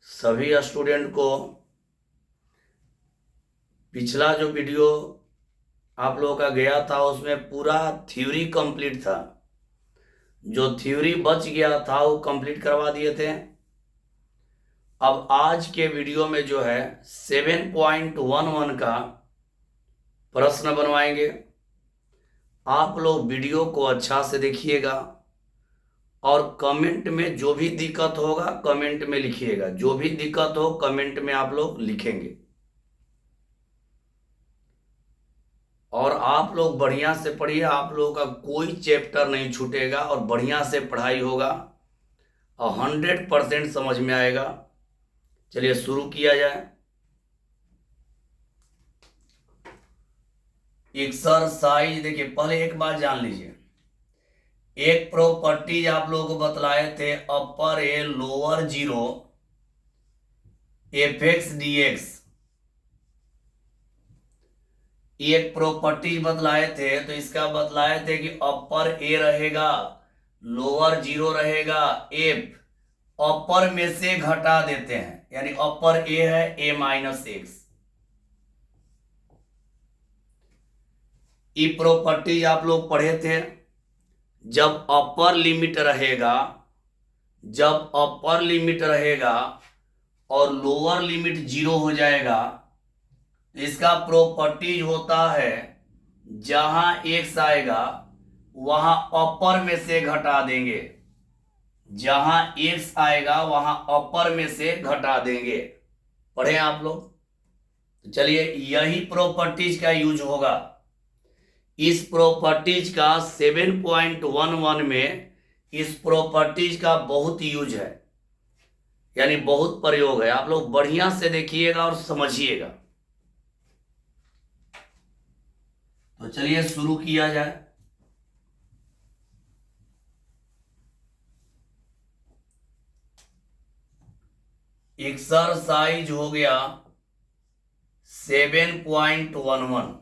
सभी स्टूडेंट को पिछला जो वीडियो आप लोगों का गया था उसमें पूरा थ्योरी कंप्लीट था। जो थ्योरी बच गया था वो कंप्लीट करवा दिए थे। अब आज के वीडियो में जो है 7.11 का प्रश्न बनवाएंगे। आप लोग वीडियो को अच्छा से देखिएगा और कमेंट में जो भी दिक्कत होगा कमेंट में लिखिएगा। जो भी दिक्कत हो कमेंट में आप लोग लिखेंगे और आप लोग बढ़िया से पढ़िए। आप लोगों का कोई चैप्टर नहीं छूटेगा और बढ़िया से पढ़ाई होगा और 100% समझ में आएगा। चलिए शुरू किया जाए। एक्सरसाइज देखिए, पहले एक बात जान लीजिए। एक प्रॉपर्टीज आप लोगों को बतलाए थे, upper A lower zero F X D X. एक प्रॉपर्टीज बतलाए थे तो इसका बतलाए थे कि अपर ए रहेगा, लोअर जीरो रहेगा, एफ अपर में से घटा देते हैं, यानी अपर ए है ए माइनस एक्स। ये प्रॉपर्टीज आप लोग पढ़े थे। जब अपर लिमिट रहेगा, जब अपर लिमिट रहेगा और लोअर लिमिट जीरो हो जाएगा, इसका प्रॉपर्टीज होता है जहां एक्स आएगा वहां अपर में से घटा देंगे। जहां एक्स आएगा वहां अपर में से घटा देंगे। पढ़े आप लोग? तो चलिए यही प्रॉपर्टीज का यूज होगा। इस प्रॉपर्टीज का 7.11 में इस प्रॉपर्टीज का बहुत यूज है, यानी बहुत प्रयोग है। आप लोग बढ़िया से देखिएगा और समझिएगा। तो चलिए शुरू किया जाए। एक्सरसाइज हो गया 7.11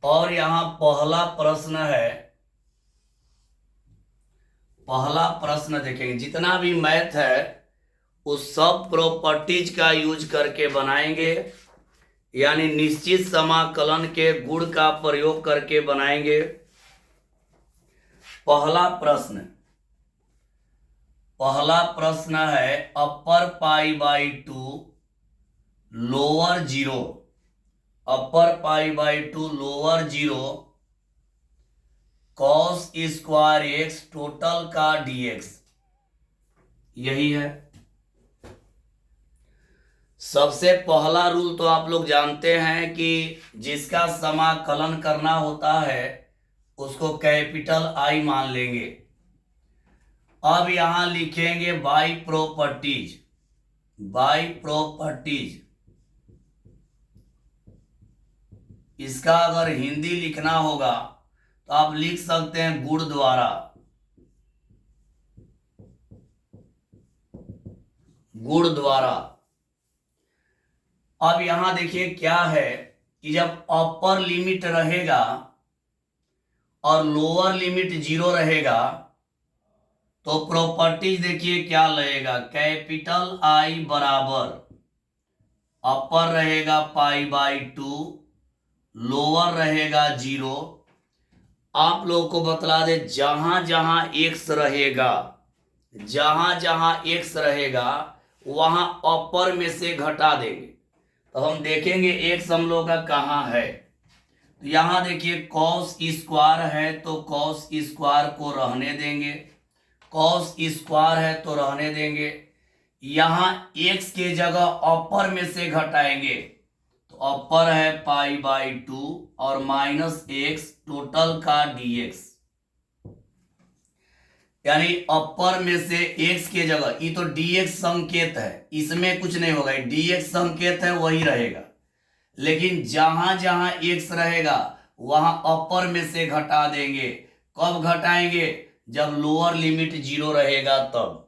और यहां पहला प्रश्न है। पहला प्रश्न देखेंगे, जितना भी मैथ है उस सब प्रॉपर्टीज का यूज करके बनाएंगे, यानी निश्चित समाकलन के गुण का प्रयोग करके बनाएंगे। पहला प्रश्न है upper pi by 2 lower zero, upper pi by 2 lower zero cos square x total का डीएक्स। यही है। सबसे पहला रूल तो आप लोग जानते हैं कि जिसका समाकलन करना होता है उसको कैपिटल आई मान लेंगे। अब यहां लिखेंगे बाई प्रॉपर्टीज। बाई प्रॉपर्टीज, इसका अगर हिंदी लिखना होगा तो आप लिख सकते हैं गुण द्वारा। गुण द्वारा। अब यहां देखिए क्या है कि जब अपर लिमिट रहेगा और लोअर लिमिट जीरो रहेगा तो प्रॉपर्टीज देखिए क्या लगेगा। कैपिटल आई बराबर अपर रहेगा पाई बाई 2, लोअर रहेगा जीरो। आप लोग को बतला दे, जहां जहां एक्स रहेगा, जहां जहां एक्स रहेगा वहां अपर में से घटा देंगे। तो हम देखेंगे एक्स हम लोग का कहां है। तो यहां देखिए कॉस स्क्वायर है तो कॉस स्क्वायर को रहने देंगे, कॉस स्क्वायर है तो रहने देंगे। यहां एक्स के जगह अपर में से घटाएंगे तो अपर है पाई बाई 2 और माइनस एक्स टोटल का डीएक्स, यानी अपर में से एक्स के जगह, ये तो डीएक्स संकेत है, इसमें कुछ नहीं होगा, डीएक्स संकेत है वही रहेगा। लेकिन जहां जहां एक्स रहेगा वहां अपर में से घटा देंगे। कब घटाएंगे? जब लोअर लिमिट जीरो रहेगा तब।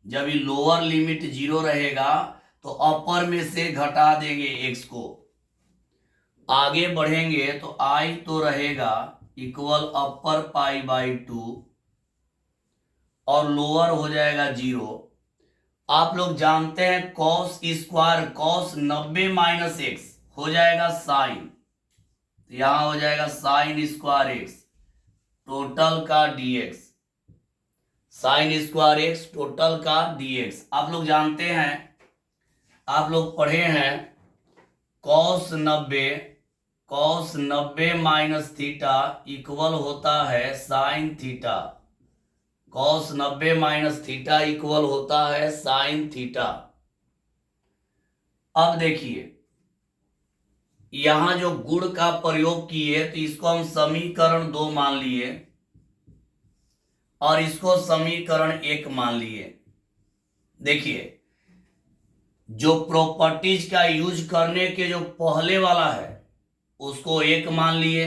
जब ये लोअर लिमिट जीरो रहेगा तो अपर में से घटा देंगे एक्स को। आगे बढ़ेंगे तो आई तो रहेगा इक्वल अपर पाई बाई 2 और लोअर हो जाएगा जीरो। आप लोग जानते हैं cos square, cos 90 minus x हो जाएगा साइन, तो यहां हो जाएगा साइन स्क्वायर एक्स टोटल का dx, sine square x total का डीएक्स। आप लोग जानते हैं, आप लोग पढ़े हैं कॉस 90 माइनस थीटा इक्वल होता है sine theta, cos 90 minus theta equal होता है साइन थीटा। अब देखिए यहां जो गुण का प्रयोग किए तो इसको हम समीकरण 2 मान लिए और इसको समीकरण 1 मान लिए। देखिए जो प्रॉपर्टीज का यूज करने के जो पहले वाला है उसको 1 मान लिए,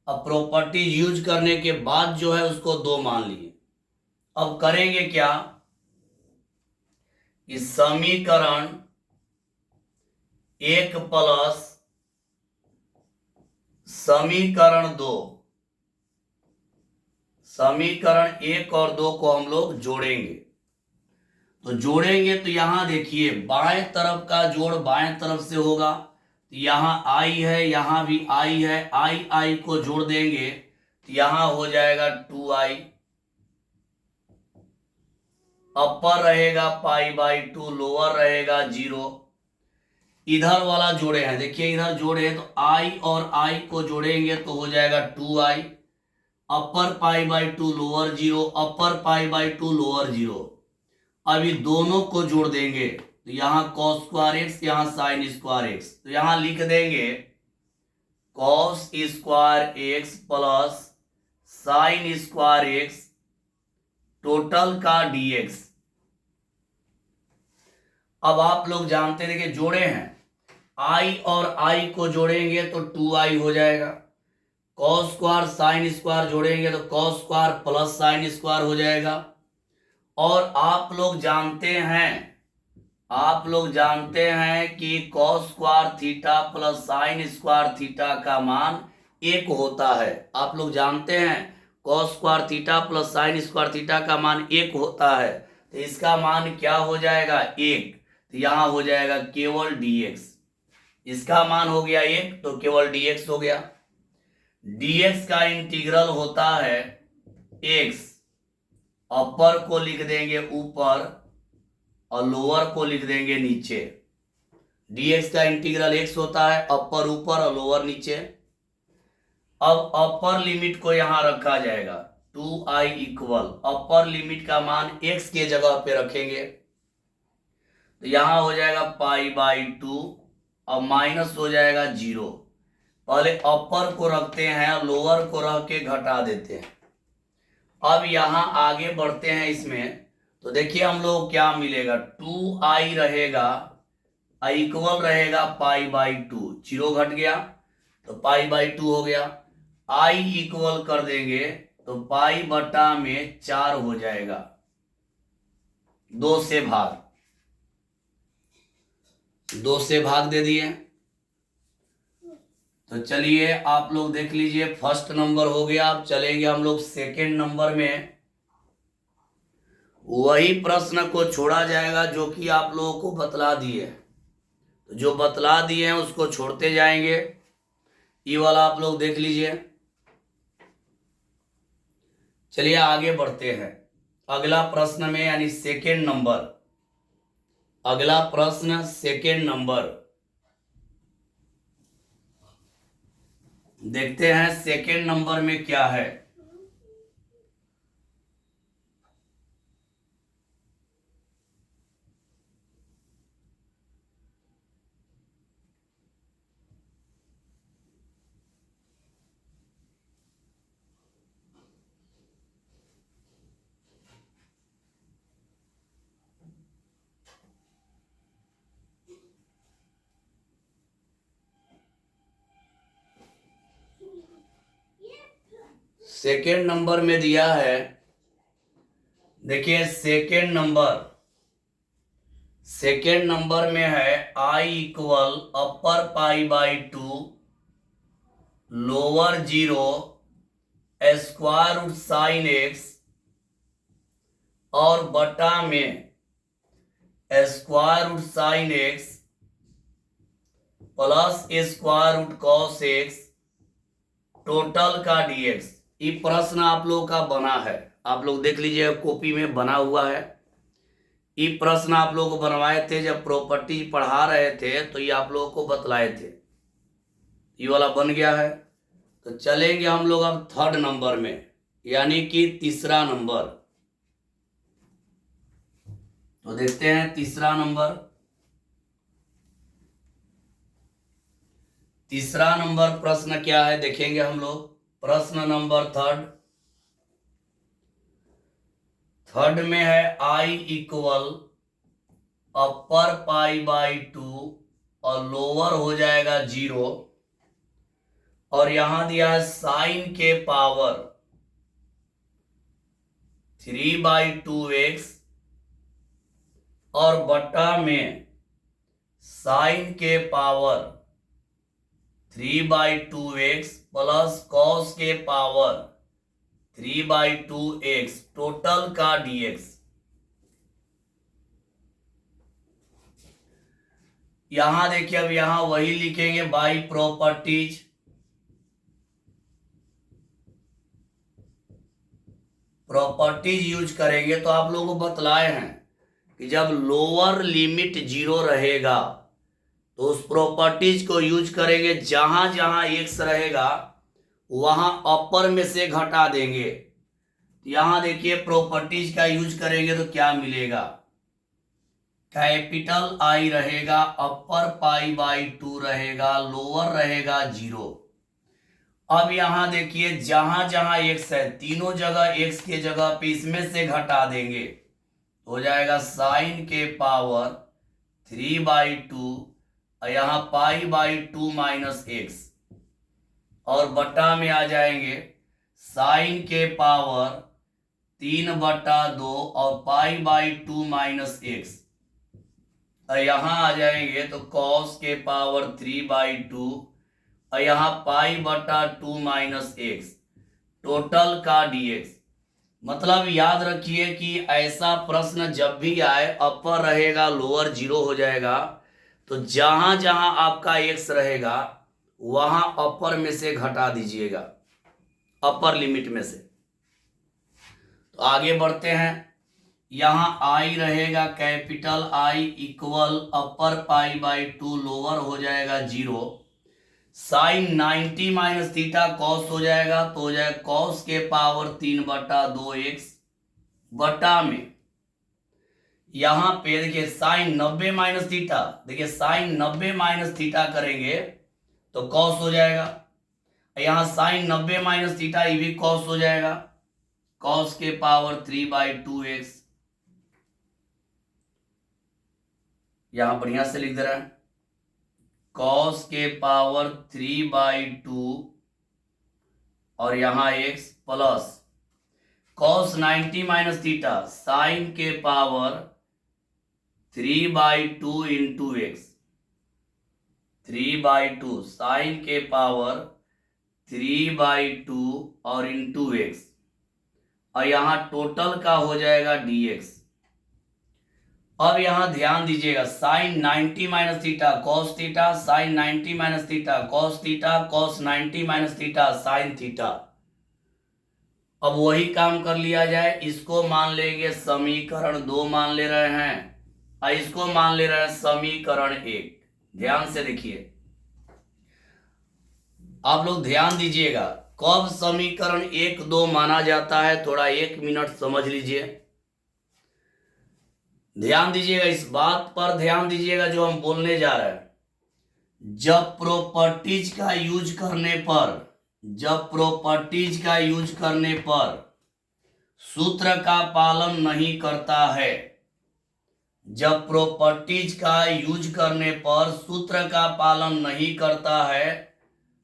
अब प्रॉपर्टीज यूज करने के बाद जो है उसको 2 मान लिए। अब करेंगे क्या, इस समीकरण 1 प्लस समीकरण 2, समीकरण 1 और 2 को हम लोग जोड़ेंगे। तो जोड़ेंगे तो यहां देखिए बाएं तरफ का जोड़ बाएं तरफ से होगा, तो यहां आई है, यहां भी आई है, आई आई को जोड़ देंगे तो यहां हो जाएगा 2i, अपर रहेगा पाई बाई 2, लोअर रहेगा 0। इधर वाला जोड़े हैं, देखिए इधर जोड़े हैं तो i और i को जोड़ेंगे तो हो जाएगा 2i, upper pi by 2 lower 0, upper pi by 2 lower 0। अभी दोनों को जोड़ देंगे तो यहां कॉस स्क्वायर एक्स, यहां साइन स्क्वायर एक्स, तो यहां लिख देंगे cos square x plus sign square x total का डीएक्स। अब आप लोग जानते थे कि जोड़े हैं, i और i को जोड़ेंगे तो 2i हो जाएगा, कॉस स्क्वायर साइन स्क्वायर जोड़ेंगे तो cos square plus sine square हो जाएगा। और आप लोग जानते हैं कि cos square theta plus sine square theta का मान 1 होता है। आप लोग जानते हैं cos square theta plus sine square theta का मान 1 होता है, तो इसका मान क्या हो जाएगा 1, तो यहां हो जाएगा केवल dx, इसका मान हो गया 1 तो केवल dx हो गया। dx का इंटीग्रल होता है x, अपर को लिख देंगे ऊपर और लोअर को लिख देंगे नीचे। dx का इंटीग्रल x होता है, अपर ऊपर और लोअर नीचे। अब अपर लिमिट को यहां रखा जाएगा 2i इक्वल, अपर लिमिट का मान x के जगह पे रखेंगे तो यहां हो जाएगा पाई बाई 2 और माइनस हो जाएगा 0। पहले अपर को रखते हैं और लोअर को रख के घटा देते हैं। अब यहां आगे बढ़ते हैं इसमें, तो देखिए हम लोग क्या मिलेगा, 2i रहेगा, इक्वल रहेगा पाई बाई 2, 0 घट गया तो पाई बाई 2 हो गया, i इक्वल कर देंगे तो पाई बटा में 4 हो जाएगा, 2 से भाग दे दिए। तो चलिए आप लोग देख लीजिए फर्स्ट नंबर हो गया। अब चलेंगे हम लोग सेकेंड नंबर में, वही प्रश्न को छोड़ा जाएगा जो कि आप लोगों को बतला दिए, तो जो बतला दिए हैं उसको छोड़ते जाएंगे। ये वाला आप लोग देख लीजिए। चलिए आगे बढ़ते हैं अगला प्रश्न में, यानी सेकेंड नंबर, अगला प्रश्न सेकेंड नंबर देखते हैं सेकेंड नंबर में क्या है। सेकेंड नंबर में दिया है, देखिए सेकेंड नंबर में है i equal upper pi by 2 lower 0 square root sine x और बटा में square root sine x plus square root cos x total का डीएक्स। ये प्रश्न आप लोगों का बना है, आप लोग देख लीजिए कॉपी में बना हुआ है। ये प्रश्न आप लोगों को बनवाए थे जब प्रॉपर्टी पढ़ा रहे थे, तो ये आप लोगों को बतलाए थे। ये वाला बन गया है। तो चलेंगे हम लोग अब थर्ड नंबर में, यानी कि तीसरा नंबर। तो देखते हैं तीसरा नंबर। तीसरा नंबर प्रश्न क्या है देखेंगे हम लोग। प्रश्न नंबर थर्ड में है I equal upper pi by 2 और लोअर हो जाएगा 0, और यहां दिया है साइन के पावर 3/2x और बटा में साइन के पावर 3/2x प्लस कॉस के पावर 3/2x टोटल का dx। यहां देखिए, अब यहां वही लिखेंगे बाई प्रॉपर्टीज। प्रॉपर्टीज यूज करेंगे तो आप लोगों को बतलाए हैं कि जब लोअर लिमिट 0 रहेगा तो उस प्रॉपर्टीज को यूज करेंगे, जहां जहां एक्स रहेगा वहां अपर में से घटा देंगे। यहां देखिए प्रॉपर्टीज का यूज करेंगे तो क्या मिलेगा, कैपिटल आई रहेगा, अपर पाई बाई 2 रहेगा, लोअर रहेगा 0। अब यहां देखिए जहां जहां एक्स है तीनों जगह एक्स के जगह पे इसमें से घटा देंगे, हो जाएगा साइन के पावर 3/2 और यहाँ पाई बाई 2 माइनस एक्स, और बटा में आ जाएंगे साइन के पावर 3/2 और पाई बाई 2 माइनस एक्स, और यहाँ आ जाएंगे तो कॉस के पावर 3/2 और यहाँ पाई बटा 2 माइनस एक्स टोटल का dx। मतलब याद रखिए कि ऐसा प्रश्न जब भी आए अपर रहेगा लोअर 0 हो जाएगा, तो जहां जहां आपका x रहेगा वहां अपर में से घटा दीजिएगा, अपर लिमिट में से। तो आगे बढ़ते हैं। यहां I रहेगा capital I equal upper pi by 2 lower हो जाएगा 0, साइन 90 माइनस थीटा कॉस हो जाएगा, तो हो जाएगा कॉस के पावर 3/2x बटा में यहां पे देखिए साइन 90 माइनस थीटा, देखिए साइन 90 माइनस थीटा करेंगे तो कॉस हो जाएगा, यहां साइन 90 माइनस थीटा ये भी कॉस हो जाएगा, कॉस के पावर 3/2x। यहां बढ़िया से लिख दे रहा है कॉस के पावर 3/2 और यहां x plus cos 90 minus theta sign के पावर 3/2 इंटू एक्स, 3/2 साइन के पावर 3/2 और इंटू एक्स, और यहां टोटल का हो जाएगा dx। अब यहां ध्यान दीजिएगा sine 90 minus theta cos theta, sine 90 minus theta cos theta, cos 90 minus theta sine theta. अब वही काम कर लिया जाए, इसको मान लेंगे समीकरण 2 मान ले रहे हैं और इसको मान ले रहे हैं समीकरण 1। ध्यान से देखिए, आप लोग ध्यान दीजिएगा कब समीकरण 1 2 माना जाता है, थोड़ा 1 मिनट समझ लीजिए। ध्यान दीजिएगा, इस बात पर ध्यान दीजिएगा जो हम बोलने जा रहे हैं। जब प्रॉपर्टीज का यूज करने पर, जब प्रॉपर्टीज का यूज करने पर सूत्र का पालन नहीं करता है, जब प्रॉपर्टीज का यूज करने पर सूत्र का पालन नहीं करता है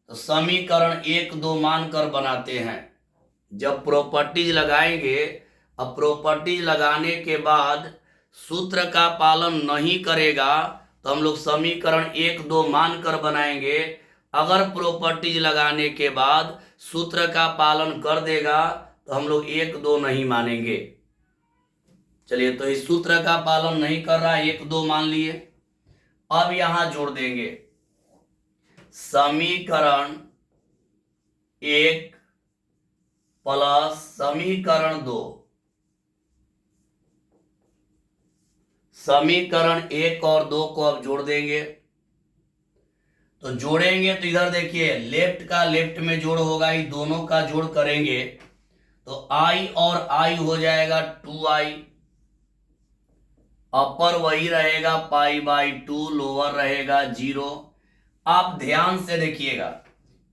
तो समीकरण 1 2 मानकर बनाते हैं। जब प्रॉपर्टीज लगाएंगे, अब प्रॉपर्टीज लगाने के बाद सूत्र का पालन नहीं करेगा तो हम लोग समीकरण 1 2 मानकर बनाएंगे। अगर प्रॉपर्टीज लगाने के बाद सूत्र का पालन कर देगा तो हम लोग 1 2 नहीं मानेंगे। चलिए, तो इस सूत्र का पालन नहीं कर रहा है, 1 2 मान लिए। अब यहां जोड़ देंगे समीकरण 1 प्लस समीकरण 2। समीकरण 1 और 2 को अब जोड़ देंगे। तो जोड़ेंगे तो इधर देखिए, लेफ्ट का लेफ्ट में जोड़ होगा, ये दोनों का जोड़ करेंगे तो i और i हो जाएगा 2i। अपर वही रहेगा π/2, लोअर रहेगा 0। आप ध्यान से देखिएगा,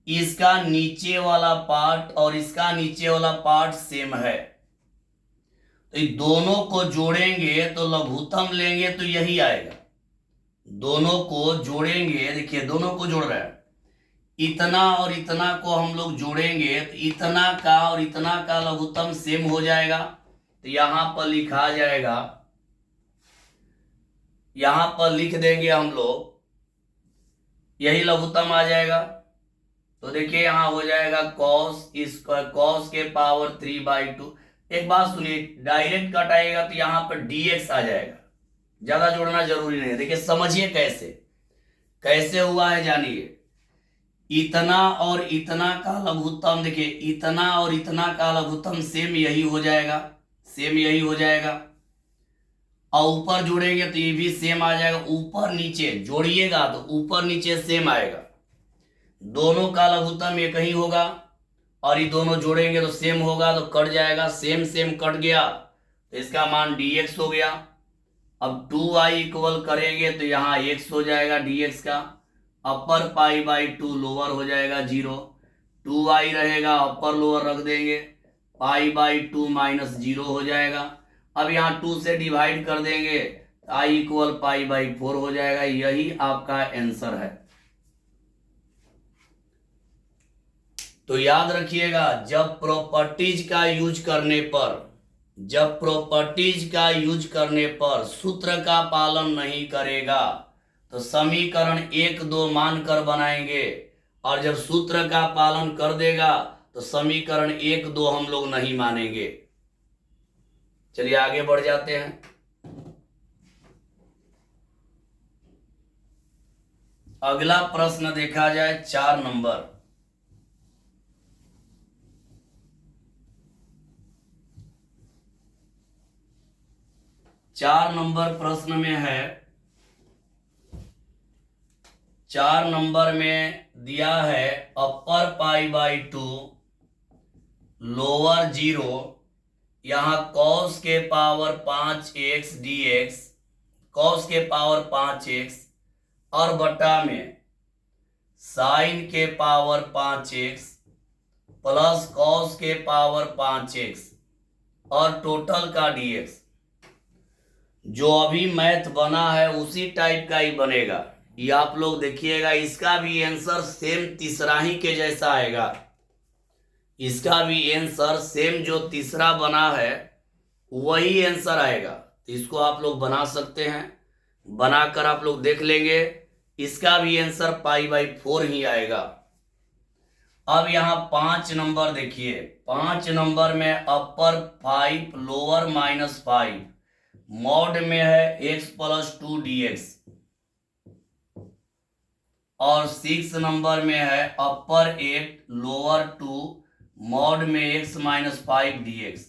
इसका नीचे वाला पार्ट और इसका नीचे वाला पार्ट सेम है, तो इन दोनों को जोड़ेंगे तो लघुत्तम लेंगे तो यही आएगा। दोनों को जोड़ेंगे, देखिए दोनों को जोड़ रहा है, इतना और इतना को हम लोग जोड़ेंगे तो इतना का और इतना का लघुत्तम सेम हो जाएगा। तो यहां पर लिखा जाएगा, यहां पर लिख देंगे हम लोग, यही लघुत्तम आ जाएगा। तो देखिए यहां हो जाएगा कॉस स्क्वायर, कॉस के पावर 3/2। एक बात सुनिए, डायरेक्ट कटाएगा तो यहां पर dx आ जाएगा, ज्यादा जोड़ना जरूरी नहीं है। देखिए समझिए कैसे कैसे हुआ है, जानिए। इतना और इतना का लघुत्तम, देखिए इतना और इतना का लघुत्तम सेम यही हो जाएगा, सेम यही हो जाएगा। और ऊपर जोड़ेंगे तो ये भी सेम आ जाएगा। ऊपर नीचे जोड़िएगा तो ऊपर नीचे सेम आएगा, दोनों का लघुत्तम एक ही होगा। और ये दोनों जोड़ेंगे तो सेम होगा, तो कट जाएगा, सेम सेम कट गया तो इसका मान dx हो गया। अब 2i इक्वल करेंगे तो यहाँ x हो जाएगा dx का। अपर π/2, लोअर हो जाएगा 0। 2i रहेगा, अपर लोअर रख देंगे, π/2 माइनस 0 हो जाएगा। अब यहाँ 2 से डिवाइड कर देंगे तो i इक्वल π/4 हो जाएगा। यही आपका आंसर है। तो याद रखिएगा, जब प्रॉपर्टीज का यूज करने पर सूत्र का पालन नहीं करेगा तो समीकरण 1 2 मानकर बनाएंगे, और जब सूत्र का पालन कर देगा तो समीकरण 1 2 हम लोग नहीं मानेंगे। चलिए आगे बढ़ जाते हैं। अगला प्रश्न देखा जाए, 4 नंबर। 4 नंबर प्रश्न में है, 4 नंबर में दिया है अपर π/2, लोअर 0, यहाँ cos के पावर 5x dx, cos के पावर 5x, और बटा में sin के पावर 5x प्लस cos के पावर 5x और टोटल का dx। जो अभी मैथ बना है उसी टाइप का ही बनेगा। ये आप लोग देखिएगा, इसका भी आंसर सेम तीसरा ही के जैसा आएगा। इसका भी आंसर सेम जो तीसरा बना है वही आंसर आएगा। तो इसको आप लोग बना सकते हैं, बनाकर आप लोग देख लेंगे, इसका भी आंसर π/4 ही आएगा। अब यहाँ 5 नंबर देखिए, 5 नंबर में अपर 5 लोअर -5 मॉड में है x + 2 dx, और 6 नंबर में है अपर 8 लोअर 2 मॉड में x - 5 dx।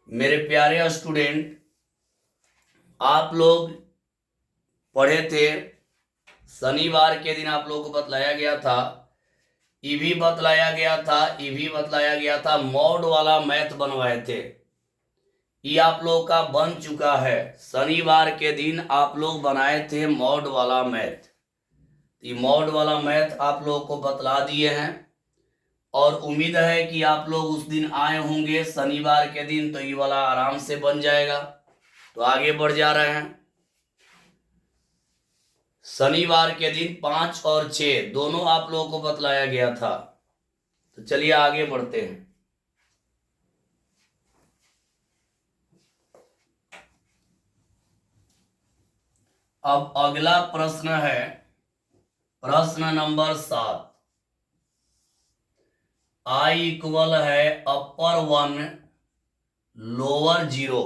मेरे प्यारे स्टूडेंट, आप लोग पढ़े थे, शनिवार के दिन आप लोगों को बतलाया गया था, ये भी बतलाया गया था, मॉड वाला मैथ बनवाए थे। ये आप लोग का बन चुका है। शनिवार के दिन आप लोग बनाए थे मॉड वाला मैथ। ये मॉड वाला मैथ आप लोग को बतला दिए हैं, और उम्मीद है कि आप लोग उस दिन आए होंगे शनिवार के दिन, तो ये वाला आराम से बन जाएगा। तो आगे बढ़ जा रहे हैं। शनिवार के दिन 5 और 6 दोनों आप लोगों को बतलाया गया था। तो चलिए आगे बढ़ते हैं। अब अगला प्रश्न है, प्रश्न नंबर 7। i इक्वल है अपर 1 लोअर 0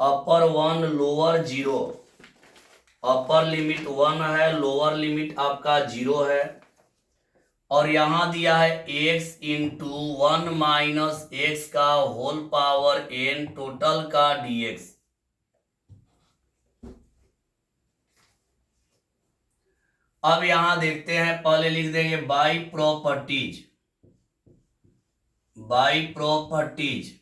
अपर 1 लोअर 0, अपर लिमिट 1 है, लोअर लिमिट आपका 0 है, और यहां दिया है x इंटू 1 माइनस एक्स का होल पावर n टोटल का dx। अब यहां देखते हैं, पहले लिख देंगे बाई प्रॉपर्टीज, बाई प्रॉपर्टीज।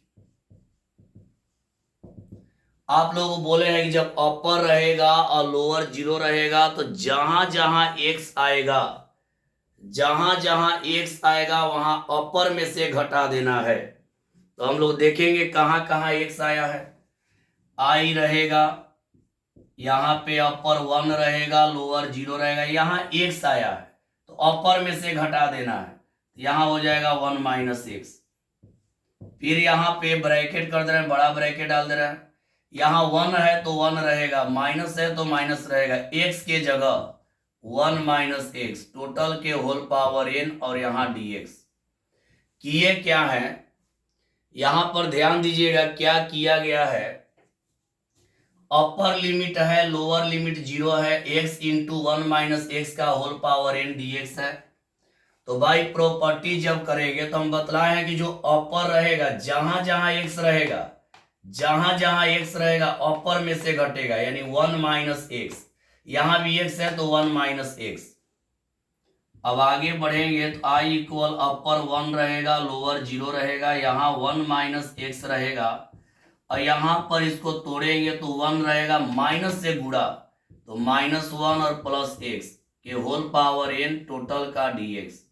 आप लोग बोले हैं कि जब अपर रहेगा और लोअर 0 रहेगा तो जहां जहां x आएगा, जहां जहां x आएगा वहां अपर में से घटा देना है। तो हम लोग देखेंगे कहां कहां x आया है। i रहेगा, यहाँ पे अपर 1 रहेगा, लोअर 0 रहेगा, यहाँ x आया है तो अपर में से घटा देना है, यहाँ हो जाएगा 1 माइनस एक्स। फिर यहाँ पे ब्रैकेट कर दे रहे हैं, बड़ा ब्रैकेट डाल दे रहे हैं, यहाँ 1 है तो 1 रहेगा, माइनस है तो माइनस रहेगा, x के जगह 1 माइनस एक्स टोटल के होल पावर n और यहाँ dx। किए क्या है, यहां पर ध्यान दीजिएगा क्या किया गया है। अपर लिमिट है, लोअर लिमिट 0 है, x इंटू 1 माइनस एक्स का होल पावर n dx है। तो बाई प्रॉपर्टी जब करेंगे तो हम बतलाए हैं कि जो अपर रहेगा, जहां जहां x रहेगा, जहां जहां x रहेगा अपर में से घटेगा, यानी 1 माइनस एक्स, यहां भी x है तो 1 माइनस एक्स। अब आगे बढ़ेंगे तो i इक्वल अपर 1 रहेगा, लोअर 0 रहेगा, यहाँ 1 माइनस एक्स रहेगा, और यहां पर इसको तोड़ेंगे तो 1 रहेगा, माइनस से गुणा तो -1 और प्लस एक्स के होल पावर n टोटल का dx।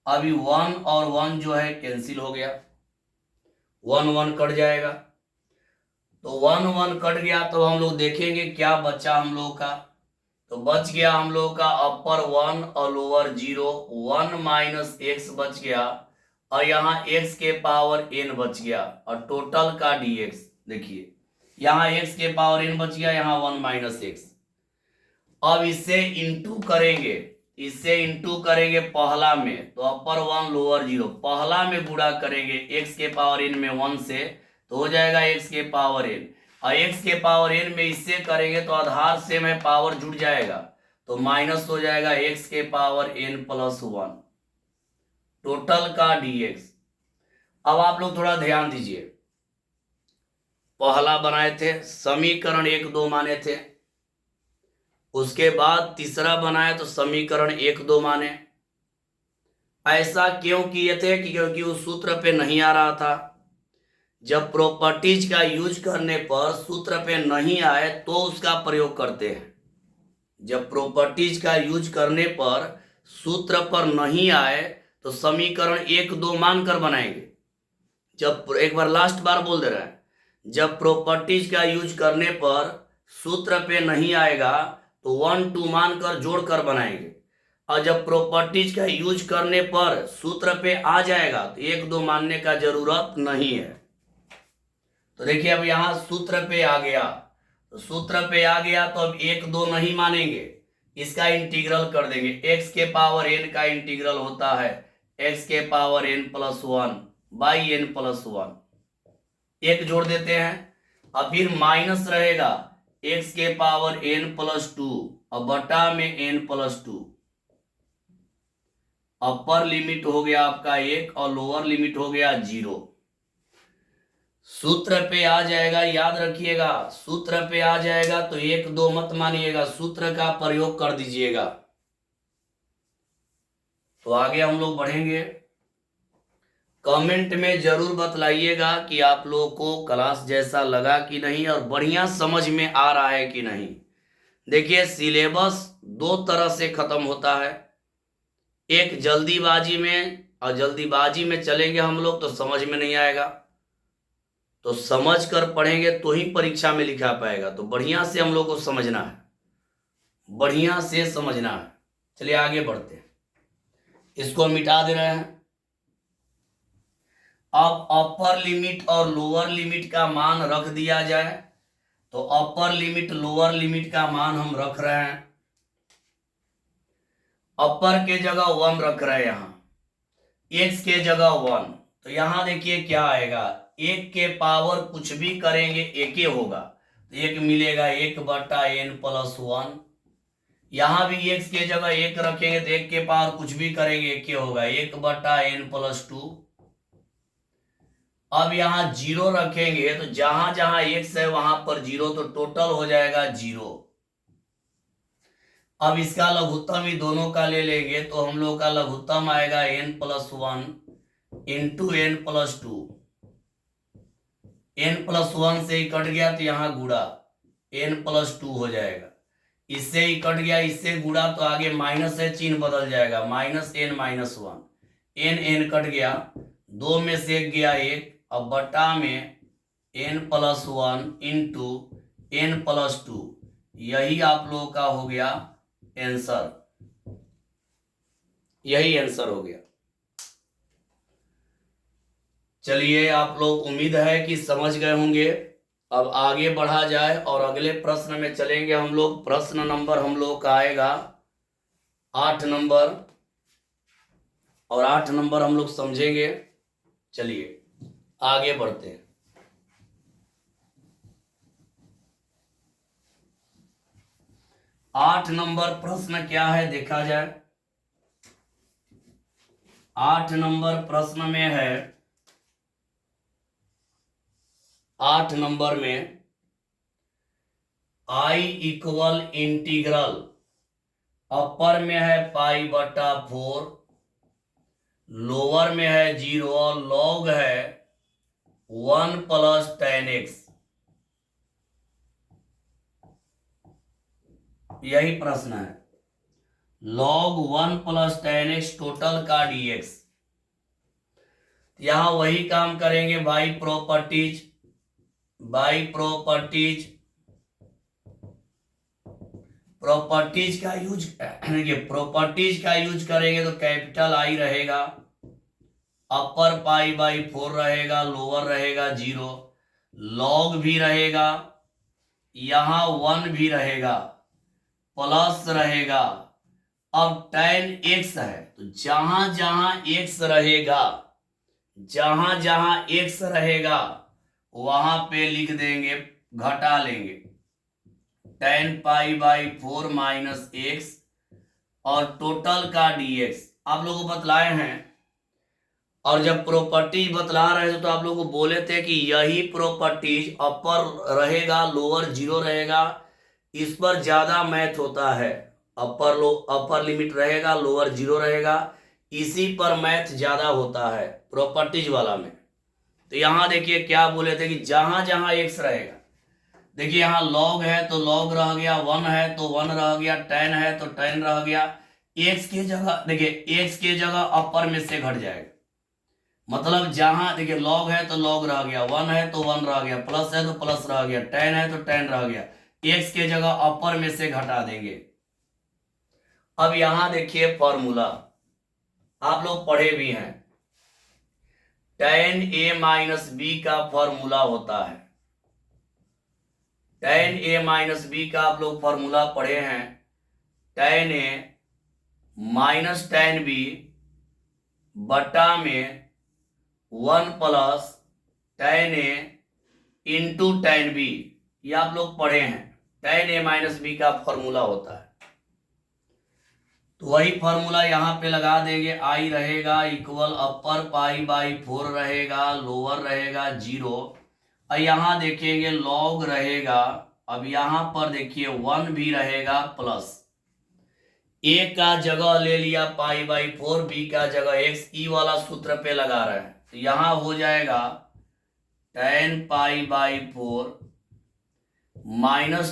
अभी 1 और 1 जो है कैंसिल हो गया, 1 1 कट जाएगा, तो 1 1 कट गया तो हम लोग देखेंगे क्या बचा हम लोग का। तो बच गया हम लोग का अपर 1 और लोअर 0, 1 माइनस एक्स बच गया, और यहाँ x के पावर n बच गया, और टोटल का dx। देखिए यहाँ x के पावर n बच गया, यहाँ 1 माइनस एक्स। अब इससे इंटू करेंगे, इससे इंटू करेंगे पहला में, तो अपर 1 लोअर 0, पहला में गुणा करेंगे x के पावर n में 1 से, तो हो जाएगा x के पावर n, और x के पावर n में इससे करेंगे तो आधार सेम है, पावर जुड़ जाएगा, तो माइनस हो जाएगा x के पावर n प्लस 1 टोटल का dx। अब आप लोग थोड़ा ध्यान दीजिए, पहला बनाए थे समीकरण 1 2 माने थे, उसके बाद तीसरा बनाए तो समीकरण 1 2 माने। ऐसा क्यों किए थे कि क्योंकि उस सूत्र पे नहीं आ रहा था। जब प्रॉपर्टीज का यूज करने पर सूत्र पे नहीं आए तो उसका प्रयोग करते हैं। जब प्रॉपर्टीज का यूज करने पर सूत्र पर नहीं आए तो समीकरण 1 2 मानकर बनाएंगे। जब एक बार लास्ट बार बोल दे रहा है, जब प्रॉपर्टीज का यूज करने पर सूत्र पे नहीं आएगा तो 1 2 मानकर जोड़कर बनाएंगे, और जब प्रॉपर्टीज का यूज करने पर सूत्र पे आ जाएगा तो 1 2 मानने का जरूरत नहीं है। तो देखिए अब यहाँ सूत्र पे आ गया, तो सूत्र पे आ गया तो अब 1 2 नहीं मानेंगे, इसका इंटीग्रल कर देंगे। x के पावर n का इंटीग्रल होता है x के power n plus 1 by n plus 1, एक जोड़ देते हैं, और फिर माइनस रहेगा x के पावर n प्लस 2 और बटा में n प्लस 2। अपर लिमिट हो गया आपका 1 और लोअर लिमिट हो गया 0। सूत्र पे आ जाएगा, याद रखिएगा सूत्र पे आ जाएगा तो 1 2 मत मानिएगा, सूत्र का प्रयोग कर दीजिएगा। तो आगे हम लोग बढ़ेंगे। कमेंट में जरूर बतलाइएगा कि आप लोगों को क्लास जैसा लगा कि नहीं और बढ़िया समझ में आ रहा है कि नहीं। देखिए सिलेबस 2 तरह से खत्म होता है, एक जल्दीबाजी में, और जल्दीबाजी में चलेंगे हम लोग तो समझ में नहीं आएगा, तो समझ कर पढ़ेंगे तो ही परीक्षा में लिखा पाएगा। तो बढ़िया से हम लोग को समझना है, बढ़िया से समझना है। चलिए आगे बढ़ते हैं, इसको मिटा दे रहे हैं। अब अपर लिमिट और लोअर लिमिट का मान रख दिया जाए, तो अपर लिमिट लोअर लिमिट का मान हम रख रहे हैं। अपर के जगह 1 रख रहे हैं, यहाँ x के जगह 1, तो यहां देखिए क्या आएगा, एक के पावर कुछ भी करेंगे एक ही होगा, तो एक मिलेगा 1/n+1। यहां भी x की जगह एक रखेंगे तो एक के पावर कुछ भी करेंगे एक ही होगा, 1/n+2। अब यहाँ 0 रखेंगे तो जहां जहां x है वहां पर 0, तो टोटल हो जाएगा 0। अब इसका लघुत्तम ही दोनों का ले लेंगे तो हम लोग का लघुत्तम आएगा n+1 इंटू n+2। n+1 से ही कट गया तो यहाँ गुणा n+2 हो जाएगा। इससे ही कट गया, इससे गुणा तो आगे माइनस है, चिन्ह बदल जाएगा, -n-1। n कट गया, 2 में से 1 गया 1, अब बटा में n+1 इंटू n+2। यही आप लोगों का हो गया आंसर, यही आंसर हो गया। चलिए, आप लोग उम्मीद है कि समझ गए होंगे। अब आगे बढ़ा जाए और अगले प्रश्न में चलेंगे हम लोग। प्रश्न नंबर हम लोग का आएगा 8 नंबर, और 8 नंबर हम लोग समझेंगे। चलिए आगे बढ़ते हैं। आठ नंबर प्रश्न क्या है देखा जाए। 8 नंबर प्रश्न में है, 8 नंबर में I इक्वल इंटीग्रल, अपर में है π/4, लोअर में है 0 और लॉग है 1 + tan x। यही प्रश्न है, log 1 + tan x टोटल का dx। यहां वही काम करेंगे बाई प्रॉपर्टीज। प्रॉपर्टीज का यूज देखिए, प्रॉपर्टीज का यूज करेंगे तो कैपिटल I रहेगा, अपर π/4 रहेगा, लोअर रहेगा 0, लॉग भी रहेगा, यहां 1 भी रहेगा, प्लस रहेगा। अब tan x है तो जहां जहां x रहेगा वहां पे लिख देंगे, घटा लेंगे tan π/4 - x और टोटल का dx। आप लोगों को बतलाए हैं, और जब प्रॉपर्टीज बतला रहे थे तो आप लोगों को बोले थे कि यही प्रॉपर्टीज अपर रहेगा लोअर 0 रहेगा, इस पर ज्यादा मैथ होता है। अपर लिमिट रहेगा लोअर 0 रहेगा, इसी पर मैथ ज्यादा होता है प्रॉपर्टीज वाला में। तो यहां देखिए क्या बोले थे कि जहां जहां x रहेगा, देखिए यहाँ log है तो log रह गया, 1 है तो 1 रह गया, tan है तो tan रह गया। x की जगह देखिए, x की जगह अपर में से घट जाएगा, मतलब जहां देखिए log है तो log रह गया, 1 है तो 1 रह गया, प्लस है तो प्लस रह गया, tan है तो tan रह गया, x के जगह अपर में से घटा देंगे। अब यहां देखिए फॉर्मूला आप लोग पढ़े भी हैं, tan a - b का फॉर्मूला होता है। tan a - b का आप लोग फॉर्मूला पढ़े हैं, tan a - tan b बटा में 1 + tan a into tan b। ये आप लोग पढ़े हैं, tan a - b का फॉर्मूला होता है। तो वही फॉर्मूला यहाँ पे लगा देंगे, I रहेगा इक्वल अपर π/4 रहेगा, लोअर रहेगा 0, और यहाँ देखेंगे log रहेगा। अब यहाँ पर देखिए 1 भी रहेगा, प्लस a का जगह ले लिया π/4, b का जगह x, ई वाला सूत्र पे लगा रहे हैं, तो यहाँ हो जाएगा tan π/4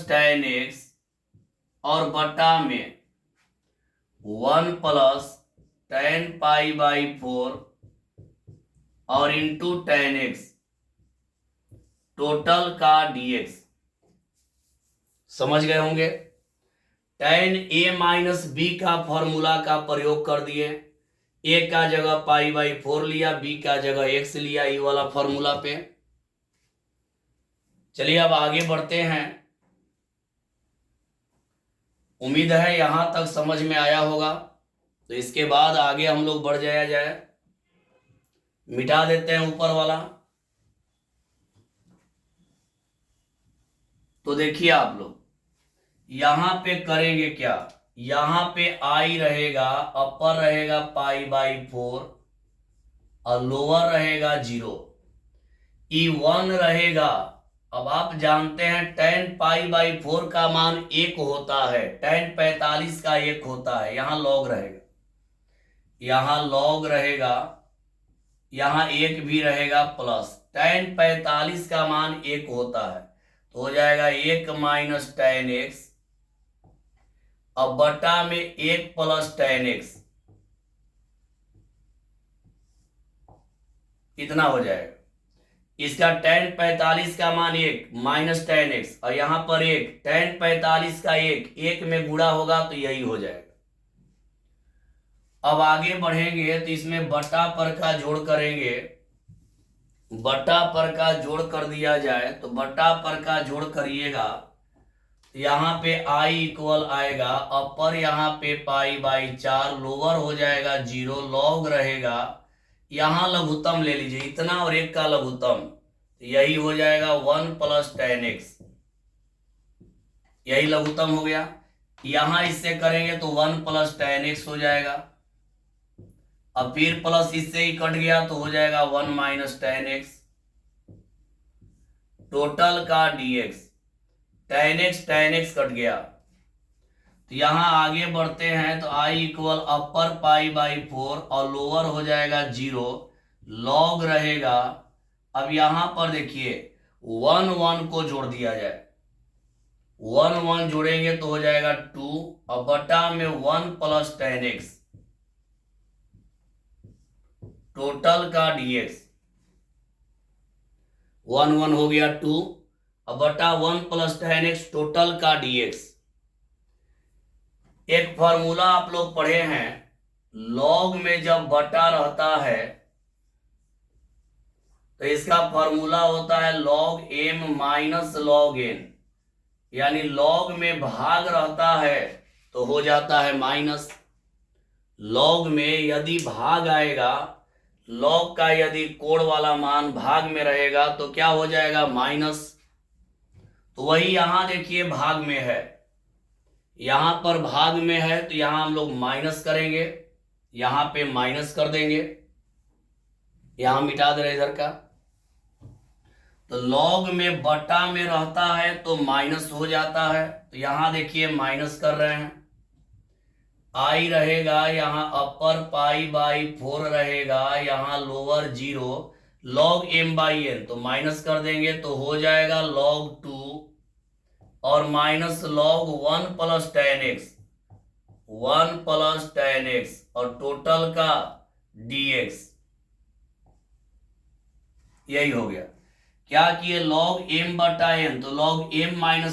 - tan x और बटा में 1 + tan π/4 और इंटू tan x टोटल का dx। समझ गए होंगे। tan a - b का फॉर्मूला का प्रयोग कर दिए, a का जगह π/4 लिया, b का जगह x लिया, ये वाला फॉर्मूला पे। चलिए अब आगे बढ़ते हैं। उम्मीद है यहां तक समझ में आया होगा, तो इसके बाद आगे हम लोग बढ़ जाया जाए। मिटा देते हैं ऊपर वाला, तो देखिए आप लोग यहां पे करेंगे क्या, यहां पे आई रहेगा, अपर रहेगा π/4 और लोअर रहेगा 0, E1 रहेगा। अब आप जानते हैं tan π/4 का मान 1 होता है, tan 45 का 1 होता है, यहां लॉग रहेगा, यहां लॉग रहेगा, यहां 1 भी रहेगा प्लस tan 45 का मान 1 होता है, तो हो जाएगा 1 - tan x, अब बटा में 1 + tan x, इतना हो जाएगा। इसका tan 45 का मान 1 - tan x और यहां पर 1, tan 45 का 1 में गुणा होगा तो यही हो जाएगा। अब आगे बढ़ेंगे तो इसमें बटा पर का जोड़ करेंगे, बटा पर का जोड़ कर दिया जाए तो बटा पर का जोड़ करिएगा, यहाँ पे i इक्वल आएगा, अपर यहाँ पे π/4, लोअर हो जाएगा 0, लॉग रहेगा, यहाँ लघुत्तम ले लीजिए, इतना और 1 का लघुत्तम, यही हो जाएगा 1 + tan x, यही लघुत्तम हो गया। यहां इससे करेंगे तो 1 + tan x हो जाएगा, अब फिर प्लस इससे ही कट गया तो हो जाएगा 1 - tan x, टोटल का dx, tan x कट गया। तो यहां आगे बढ़ते हैं तो i इक्वल अपर π/4 और लोअर हो जाएगा 0, लॉग रहेगा। अब यहां पर देखिए 1 1 को जोड़ दिया जाए, 1 1 जोड़ेंगे तो हो जाएगा 2 और बटा में 1 + tan x, टोटल का dx, 1 1 हो गया 2 और बटा 1 + tan x, टोटल का dx। एक फॉर्मूला आप लोग पढ़े हैं, लॉग में जब बटा रहता है तो इसका फॉर्मूला होता है log m - log n, यानी लॉग में भाग रहता है तो हो जाता है माइनस, लॉग में यदि भाग आएगा, लॉग का यदि कोण वाला मान भाग में रहेगा तो क्या हो जाएगा माइनस। तो वही यहां देखिए भाग में है, यहां पर भाग में है तो यहां हम लोग माइनस करेंगे, यहां पे माइनस कर देंगे, यहां मिटा दे रहे इधर का, तो लॉग में बटा में रहता है तो माइनस हो जाता है, तो यहां देखिए माइनस कर रहे हैं, i रहेगा, यहाँ अपर π/4 रहेगा, यहाँ लोअर 0, log m/n, तो माइनस कर देंगे तो हो जाएगा log 2 और minus log 1 + tan x, 1 + tan x और टोटल का dx, यही हो गया। क्या किए log m/n, तो log m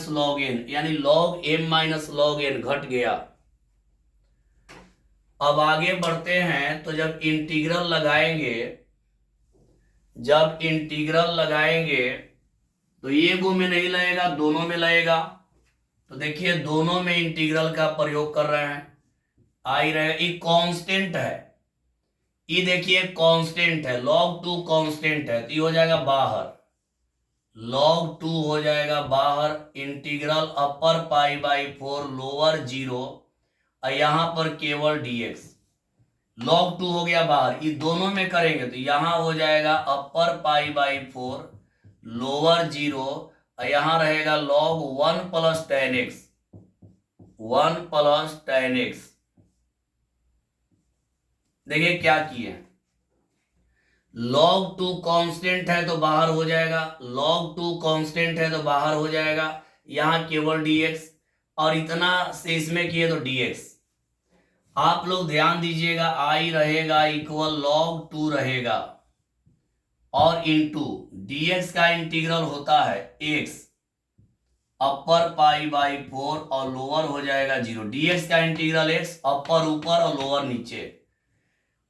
- log n, यानी log m - log n घट गया। अब आगे बढ़ते हैं तो जब इंटीग्रल लगाएंगे, जब इंटीग्रल लगाएंगे तो ये गो में नहीं लगेगा, दोनों में लगेगा, तो देखिए दोनों में इंटीग्रल का प्रयोग कर रहे हैं, आई रहेगा, ये कांस्टेंट है, ये देखिए कांस्टेंट है, log 2 कांस्टेंट है तो ये हो जाएगा बाहर, log 2 हो जाएगा बाहर, इंटीग्रल अपर π/4 लोअर 0 और यहां पर केवल dx, log 2 हो गया बाहर, ये दोनों में करेंगे तो यहां हो जाएगा अपर π/4 लोअर 0 और यहां रहेगा log 1 + tan x, 1 + tan x। देखिए क्या किए, log 2 कांस्टेंट है तो बाहर हो जाएगा, log 2 कांस्टेंट है तो बाहर हो जाएगा, यहां केवल dx और इतना से इसमें किए तो dx। आप लोग ध्यान दीजिएगा, i रहेगा इक्वल log 2 रहेगा और इंटू dx का इंटीग्रल होता है x, अपर π/4 और लोअर हो जाएगा 0, dx का इंटीग्रल x, अपर ऊपर और लोअर नीचे।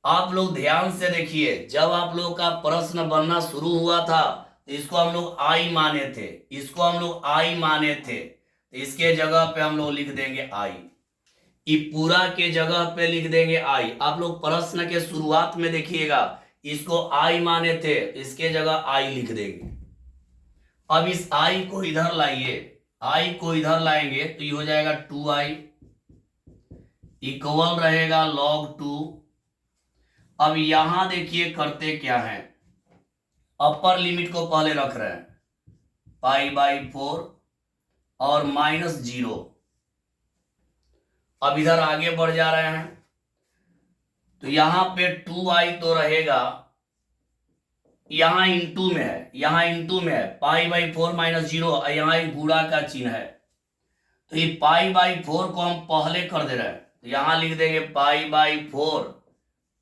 आप लोग ध्यान से देखिए, जब आप लोग का प्रश्न बनना शुरू हुआ था तो इसको हम लोग i माने थे, इसको हम लोग i माने थे, तो इसके जगह पे हम लोग लिख देंगे i, ये पूरा के जगह पे लिख देंगे i। आप लोग प्रश्न के शुरुआत में देखिएगा, इसको i माने थे, इसके जगह i लिख देंगे। अब इस i को इधर लाइए, आई को इधर लाएंगे तो ये हो जाएगा 2i इक्वल रहेगा log 2। अब यहां देखिए करते क्या है, अपर लिमिट को पहले रख रहे हैं π/4 और -0। अब इधर आगे बढ़ जा रहे हैं तो यहां पे 2i तो रहेगा, यहां इंटू में है, यहां इंटू में है π/4 -0, यहां एक गुणा का चिन्ह है तो ये π/4 को हम पहले कर दे रहे हैं तो यहां लिख देंगे π/4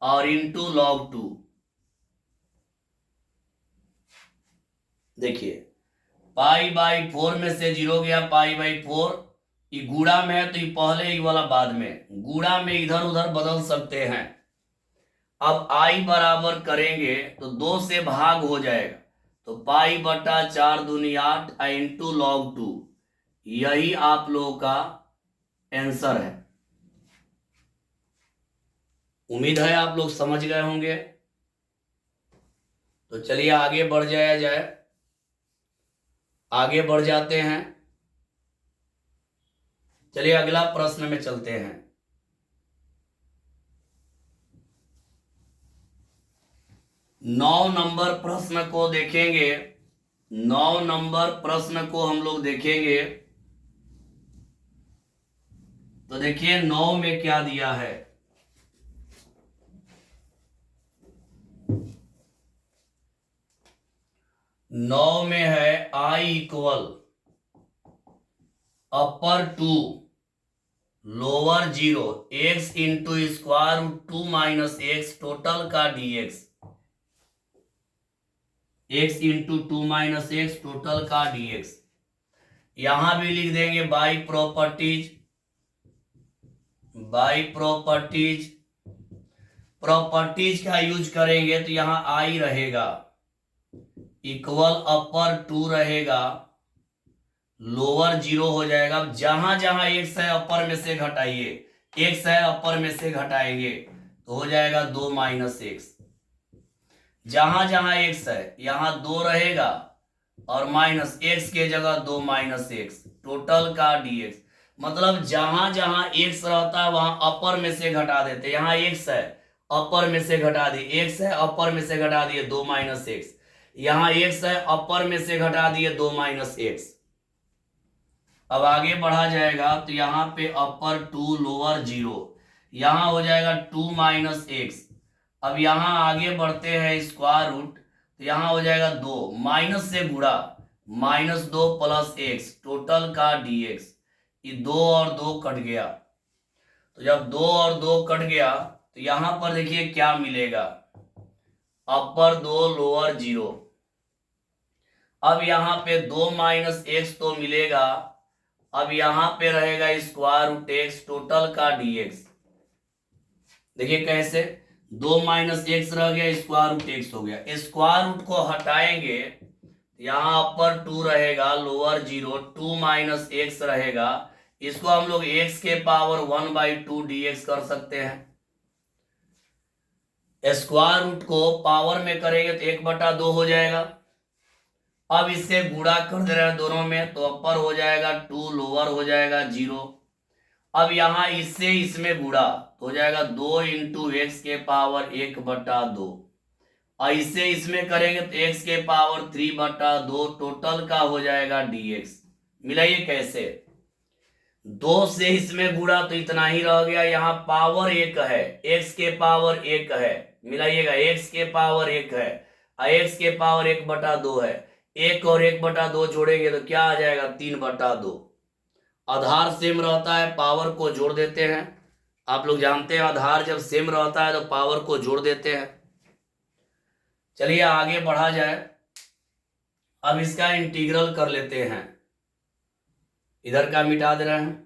और इंटू log 2। देखिए π/4 में से 0 गया, π/4 ये गुणा में है तो ये पहले, ये वाला बाद में, गुणा में इधर उधर बदल सकते हैं। अब i बराबर करेंगे तो 2 से भाग हो जाएगा तो π/4 दूनी 8 इंटू log 2। यही आप लोगों का आंसर है। उम्मीद है आप लोग समझ गए होंगे। तो चलिए आगे बढ़ जाए, आगे बढ़ जाते हैं। चलिए अगला प्रश्न में चलते हैं। 9 नंबर प्रश्न को देखेंगे। 9 नंबर प्रश्न को हम लोग देखेंगे तो देखिए 9 में क्या दिया है। 9 में है i equal upper 2 lower 0 x into square root 2 minus x total का dx, x into 2 minus x total का dx। यहां भी लिख देंगे by properties, by properties, properties का यूज करेंगे तो यहां i रहेगा इक्वल अपर 2 रहेगा, लोअर 0 हो जाएगा। जहां जहां x है अपर में से घटाइए, x है अपर में से घटाएंगे तो हो जाएगा 2 माइनस एक्स। जहां जहां x है यहां 2 रहेगा और माइनस x के जगह 2 माइनस एक्स टोटल का dx। मतलब जहां जहां x रहता है वहां अपर में से घटा देते। यहां x है अपर में से घटा दिए, x है अपर में से घटा दिए 2 माइनस एक्स, यहां x है अपर में से घटा दिए 2 माइनस एक्स। अब आगे बढ़ा जाएगा तो यहाँ पे अपर 2 लोअर 0, यहां हो जाएगा 2 माइनस एक्स। अब यहां आगे बढ़ते हैं स्क्वायर रूट तो यहां हो जाएगा 2 माइनस से गुणा -2 प्लस एक्स टोटल का dx। ये 2 और 2 कट गया तो जब 2 और 2 कट गया तो यहां पर देखिए क्या मिलेगा, अपर 2 लोअर 0। अब यहां पे 2 माइनस एक्स तो मिलेगा, अब यहां पे रहेगा स्क्वायर रूट एक्स टोटल का dx। देखिए कैसे 2 माइनस एक्स रह गया, स्क्वायर रूट एक्स हो गया। स्क्वायर रूट को हटाएंगे यहां अपर 2 रहेगा लोअर 0, 2 माइनस एक्स रहेगा। इसको हम लोग x के पावर 1/2 dx कर सकते हैं। स्क्वायर रूट को पावर में करेंगे तो 1/2 हो जाएगा। अब इससे गुणा कर दे रहे हैं दोनों में तो अपर हो जाएगा 2 लोअर हो जाएगा 0। अब यहां इससे इसमें गुणा तो हो जाएगा 2 इंटू एक्स के पावर 1/2 और इससे इसमें करेंगे तो x के पावर 3/2 टोटल का हो जाएगा dx। मिलाइए कैसे, 2 से इसमें गुणा तो इतना ही रह गया, यहाँ पावर 1 है, x के पावर 1 है, मिलाइएगा x के पावर 1 है और x के पावर 1/2 है। 1 और 1/2 जोड़ेंगे तो क्या आ जाएगा 3/2। आधार सेम रहता है पावर को जोड़ देते हैं। आप लोग जानते हैं आधार जब सेम रहता है तो पावर को जोड़ देते हैं। चलिए आगे बढ़ा जाए। अब इसका इंटीग्रल कर लेते हैं, इधर का मिटा दे रहे हैं।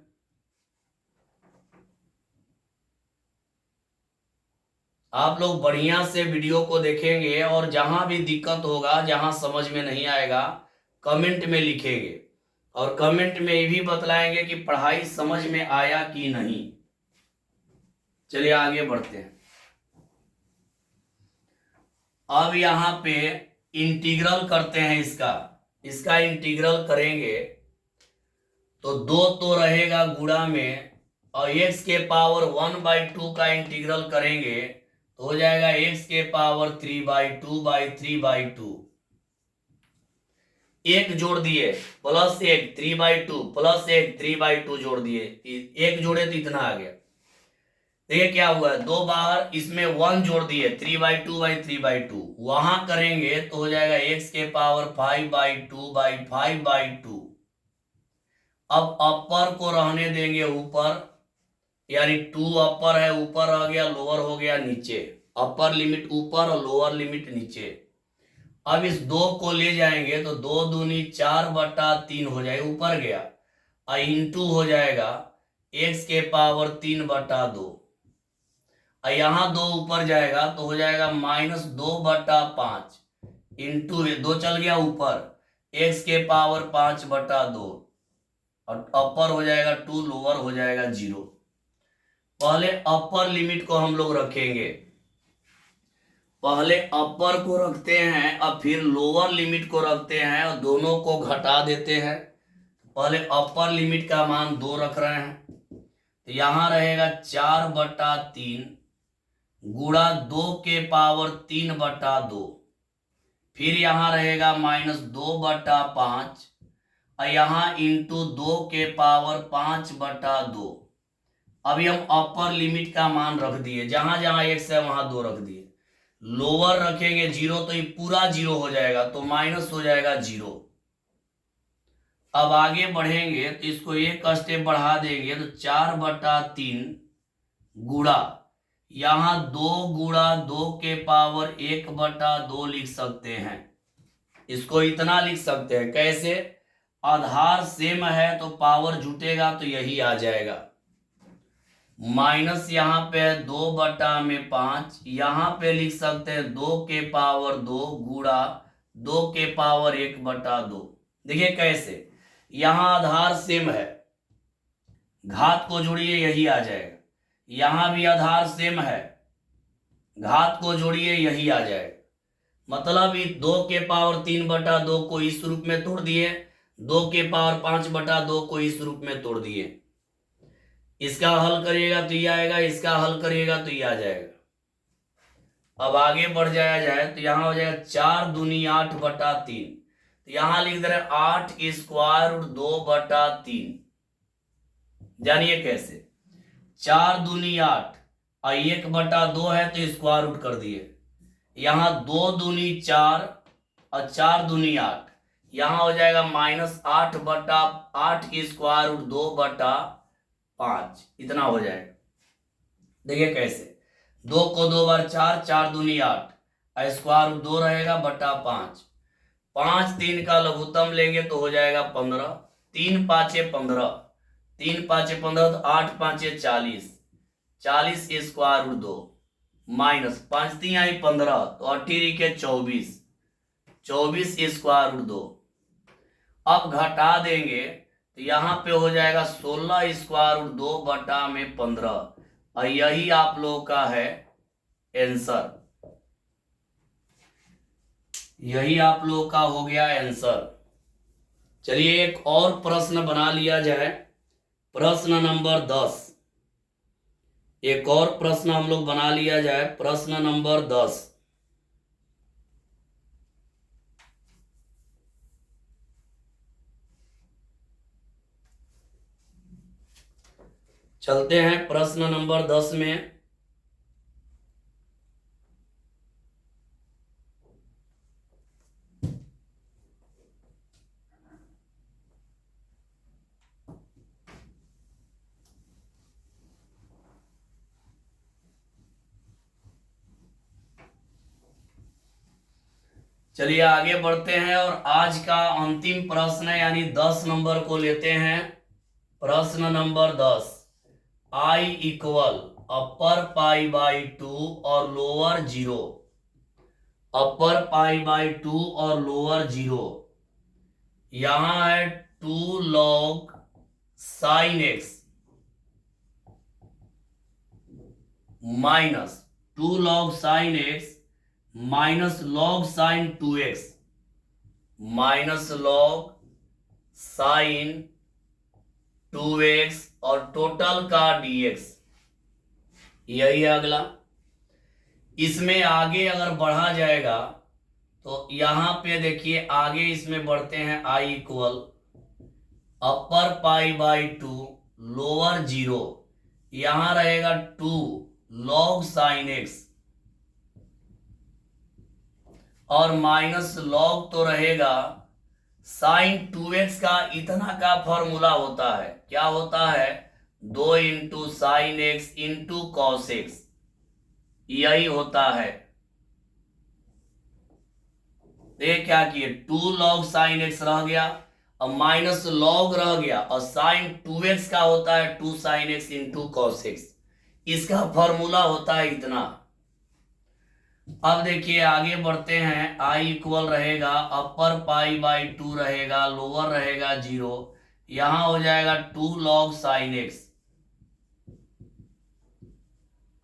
आप लोग बढ़िया से वीडियो को देखेंगे और जहां भी दिक्कत होगा, जहां समझ में नहीं आएगा कमेंट में लिखेंगे और कमेंट में ये भी बतलाएंगे कि पढ़ाई समझ में आया कि नहीं। चलिए आगे बढ़ते हैं। अब यहां पे इंटीग्रल करते हैं इसका इंटीग्रल करेंगे तो 2 तो रहेगा गुणा में, और x के पावर 1/2 का इंटीग्रल करेंगे तो हो जाएगा x के पावर 3/2/3/2। एक जोड़ दिए प्लस 1 3/2 प्लस 1 3/2 जोड़ दिए, एक जोड़े तो इतना आ गया। देखिए क्या हुआ है, 2 बाहर, इसमें 1 जोड़ दिए 3/2/3/2, वहां करेंगे तो हो जाएगा x के पावर 5/2/5/2। अब अपर को रहने देंगे ऊपर, यानी 2 अपर है, ऊपर आ गया, लोअर हो गया नीचे, अपर लिमिट ऊपर और लोअर लिमिट नीचे। अब इस 2 को ले जाएंगे तो 2 दूनी 4/3 हो जाएगा, ऊपर गया, और इंटू हो जाएगा x के पावर 3/2, और यहाँ 2 ऊपर जाएगा तो हो जाएगा -2/5 इंटू 2 चल गया ऊपर, x के पावर 5/2, और अपर हो जाएगा 2, लोअर हो जाएगा 0। पहले अपर लिमिट को हम लोग रखेंगे, पहले अपर को रखते हैं और फिर लोअर लिमिट को रखते हैं, और दोनों को घटा देते हैं। पहले अपर लिमिट का मान 2 रख रहे हैं, तो यहां रहेगा 4/3 गुणा 2 के पावर 3/2, फिर यहां रहेगा -2/5, और यहां इंटू 2 के पावर 5/2। अभी हम अपर लिमिट का मान रख दिए, जहां जहां x है वहां 2 रख दिए। लोअर रखेंगे 0 तो ये पूरा 0 हो जाएगा, तो माइनस हो जाएगा 0। अब आगे बढ़ेंगे तो इसको एक स्टेप बढ़ा देंगे तो 4/3 गुणा, यहां 2 गुणा 2 के पावर 1/2 लिख सकते हैं। इसको इतना लिख सकते हैं, कैसे, आधार सेम है तो पावर जुटेगा तो यही आ जाएगा, माइनस यहाँ पे 2/5, यहाँ पे लिख सकते हैं 2 के पावर 2 गुणा 2 के पावर 1/2। देखिए कैसे, यहाँ आधार सेम है, घात को जोड़िए यही आ जाएगा, यहाँ भी आधार सेम है, घात को जोड़िए यही आ जाएगा। मतलब 2 के पावर 3/2 को इस रूप में तोड़ दिए, 2 के पावर 5/2 को इस रूप में तोड़ दिए। इसका हल करिएगा तो ये आएगा, इसका हल करिएगा तो ये आ जाएगा। अब आगे बढ़ जाया जाए तो यहां हो जाएगा 4 दूनी 8/3, तो यहां लिख दे रहे 8 स्क्वायर रूट 2/3। जानिए कैसे, 4 दूनी 8 और 1/2 है तो स्क्वायर रूट कर दिए, यहां 2 दूनी 4 और 4 दूनी 8, यहां हो जाएगा -8/8 स्क्वायर रूट 2/5, इतना हो जाएगा। देखिए कैसे, 2 को 2 बार 4, 4 दूनी 8, स्क्वायर रूट 2 रहेगा बटा 5, 5 3 का लघुत्तम लेंगे तो हो जाएगा 15, 3 5 15, 3 5 15 तो 8 5 40, 40 स्क्वायर रूट 2 माइनस 5 3 आई 15 तो 18 के 24, 24 स्क्वायर रूट 2। अब घटा देंगे तो यहाँ पे हो जाएगा 16 स्क्वायर रूट 2/15, और यही आप लोगों का है आंसर, यही आप लोगों का हो गया आंसर। चलिए एक और प्रश्न बना लिया जाए, प्रश्न नंबर 10। एक और प्रश्न हम लोग बना लिया जाए, प्रश्न नंबर 10। चलते हैं प्रश्न नंबर 10 में। चलिए आगे बढ़ते हैं और आज का अंतिम प्रश्न है, यानी 10 नंबर को लेते हैं। प्रश्न नंबर 10, I इक्वल अपर π/2 और लोअर 0, अपर π/2 और लोअर 0, यहां है 2 log sin x minus 2 log sin x minus log sin 2x minus log sin 2x और टोटल का dx, यही है अगला। इसमें आगे अगर बढ़ा जाएगा तो यहां पे देखिए आगे इसमें बढ़ते हैं i equal upper pi by 2 lower 0, यहां रहेगा 2 log साइन x और माइनस लॉग तो रहेगा साइन 2x का इतना का फॉर्मूला होता है, क्या होता है 2 into sine x into cos x, यही होता है। ये क्या किए 2 log साइन एक्स रह गया और माइनस लॉग रह गया और साइन 2x का होता है 2 sine x into cos x, इसका फॉर्मूला होता है इतना। अब देखिए आगे बढ़ते हैं, i इक्वल रहेगा अपर पाई बाई 2 रहेगा, लोअर रहेगा 0, यहां हो जाएगा 2 log साइन एक्स।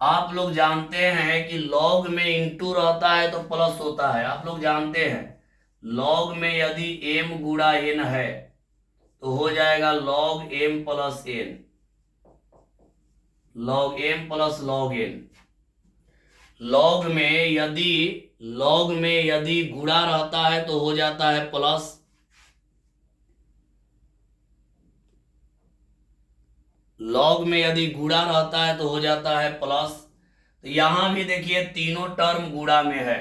आप लोग जानते हैं कि log में इंटू रहता है तो प्लस होता है, आप लोग जानते हैं log में यदि m गुणा n है तो हो जाएगा log m plus n, log m plus log n। Log में यदि गुणा रहता है तो हो जाता है प्लस, लॉग में यदि गुणा रहता है तो हो जाता है प्लस। तो यहां भी देखिए तीनों टर्म गुणा में है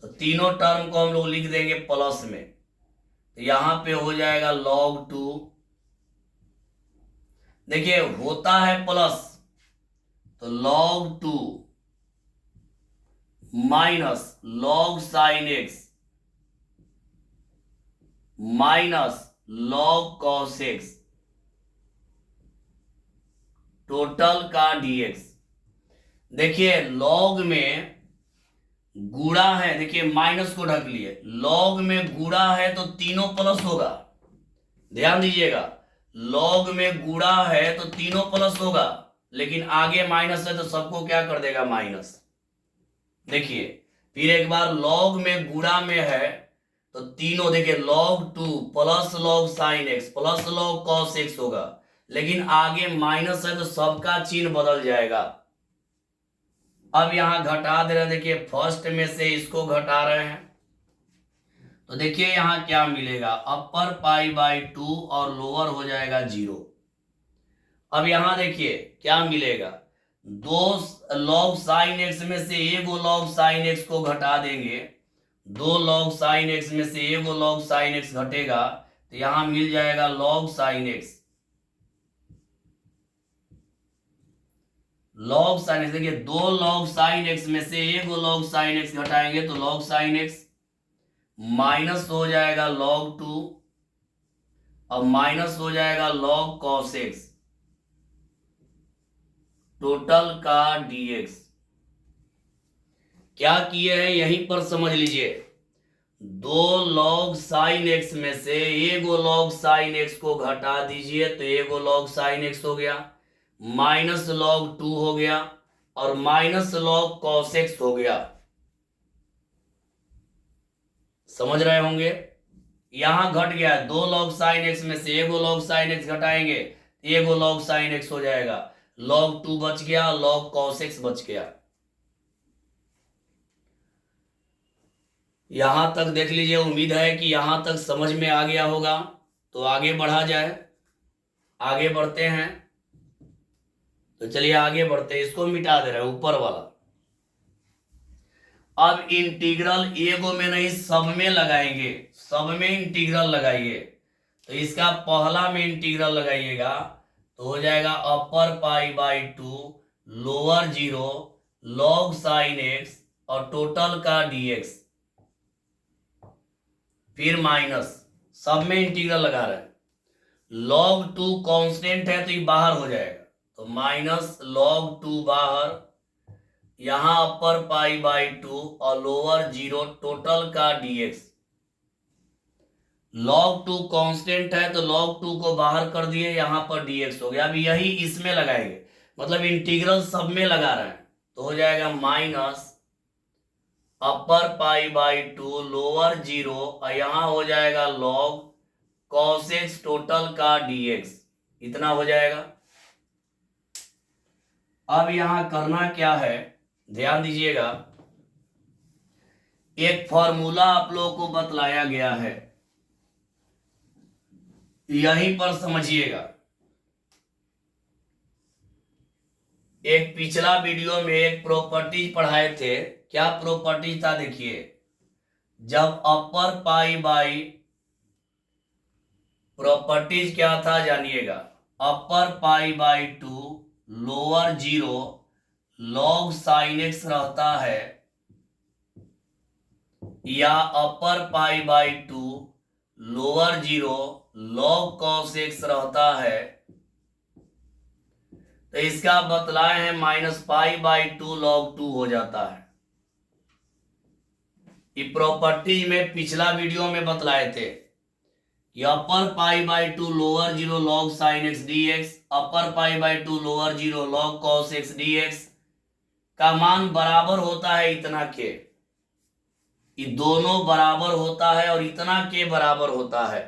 तो तीनों टर्म को हम लोग लिख देंगे प्लस में, तो यहां पे हो जाएगा log 2। देखिए होता है प्लस तो log 2 minus log sine x minus log cos x total का dx। देखिए log में गुणा है, देखिए माइनस को ढक लिए, log में गुणा है तो तीनों प्लस होगा, ध्यान दीजिएगा log में गुणा है तो तीनों प्लस होगा, लेकिन आगे माइनस है तो सबको क्या कर देगा माइनस। देखिए फिर एक बार log में गुणा में है तो तीनों, देखिए log 2 plus log sine x plus log cos x होगा, लेकिन आगे माइनस है तो सबका चिन्ह बदल जाएगा। अब यहां घटा दे रहे हैं, देखिए फर्स्ट में से इसको घटा रहे हैं तो देखिए यहां क्या मिलेगा अपर पाई बाई 2 और लोअर हो जाएगा 0। अब यहां देखिए क्या मिलेगा, 2 log साइन एक्स में से एगो log साइन एक्स को घटा देंगे, 2 log साइन एक्स में से एगो log साइन एक्स घटेगा तो यहां मिल जाएगा log sine x. log sine x, देखिए 2 log साइन एक्स में से एगो log साइन एक्स घटाएंगे तो log साइन एक्स माइनस हो जाएगा log 2 और माइनस हो जाएगा log cos x टोटल का dx। क्या किए हैं यहीं पर समझ लीजिए, 2 log साइन एक्स में से एगो log साइन एक्स को घटा दीजिए तो एगो log साइन एक्स हो गया, माइनस log 2 हो गया और माइनस log cos x हो गया। समझ रहे होंगे, यहां घट गया 2 log साइन एक्स में से एगो log साइन एक्स घटाएंगे एगो log साइन एक्स हो जाएगा, log 2 बच गया, log cos x बच गया। यहां तक देख लीजिए, उम्मीद है कि यहां तक समझ में आ गया होगा। तो आगे बढ़ा जाए, आगे बढ़ते हैं। तो चलिए आगे बढ़ते हैं, इसको मिटा दे रहे हैं ऊपर वाला। अब इंटीग्रल एगो में नहीं सब में लगाएंगे, सब में इंटीग्रल लगाइए। तो इसका पहला में इंटीग्रल लगाइएगा तो हो जाएगा upper pi by 2 lower 0 log sine x और टोटल का dx, फिर माइनस, सब में इंटीग्रल लगा रहे हैं। log 2 कांस्टेंट है तो ये बाहर हो जाएगा तो माइनस log 2 बाहर, यहां अपर पाई बाई 2 और लोअर 0 टोटल का dx। log 2 कांस्टेंट है तो log 2 को बाहर कर दिए, यहां पर dx हो गया। अब यही इसमें लगाएंगे, मतलब इंटीग्रल सब में लगा रहे हैं तो हो जाएगा minus upper pi by 2 lower 0 और यहां हो जाएगा log cos x टोटल का dx। इतना हो जाएगा। अब यहां करना क्या है, ध्यान दीजिएगा, एक फॉर्मूला आप लोगों को बतलाया गया है, यहीं पर समझिएगा। एक पिछला वीडियो में एक प्रॉपर्टीज पढ़ाए थे, क्या प्रॉपर्टीज था देखिए, जब अपर पाई बाई, प्रॉपर्टीज क्या था जानिएगा, upper pi by 2 lower 0 log sine x रहता है, या upper pi by 2 lower 0 log cos x रहता है, तो इसका बतलाए हैं -π/2 log 2 हो जाता है। ये प्रॉपर्टी में पिछला वीडियो में बतलाए थे कि upper π/2 lower 0 log sin x dx, upper π/2 lower 0 log cos x dx का मान बराबर होता है इतना के, ये दोनों बराबर होता है और इतना के बराबर होता है।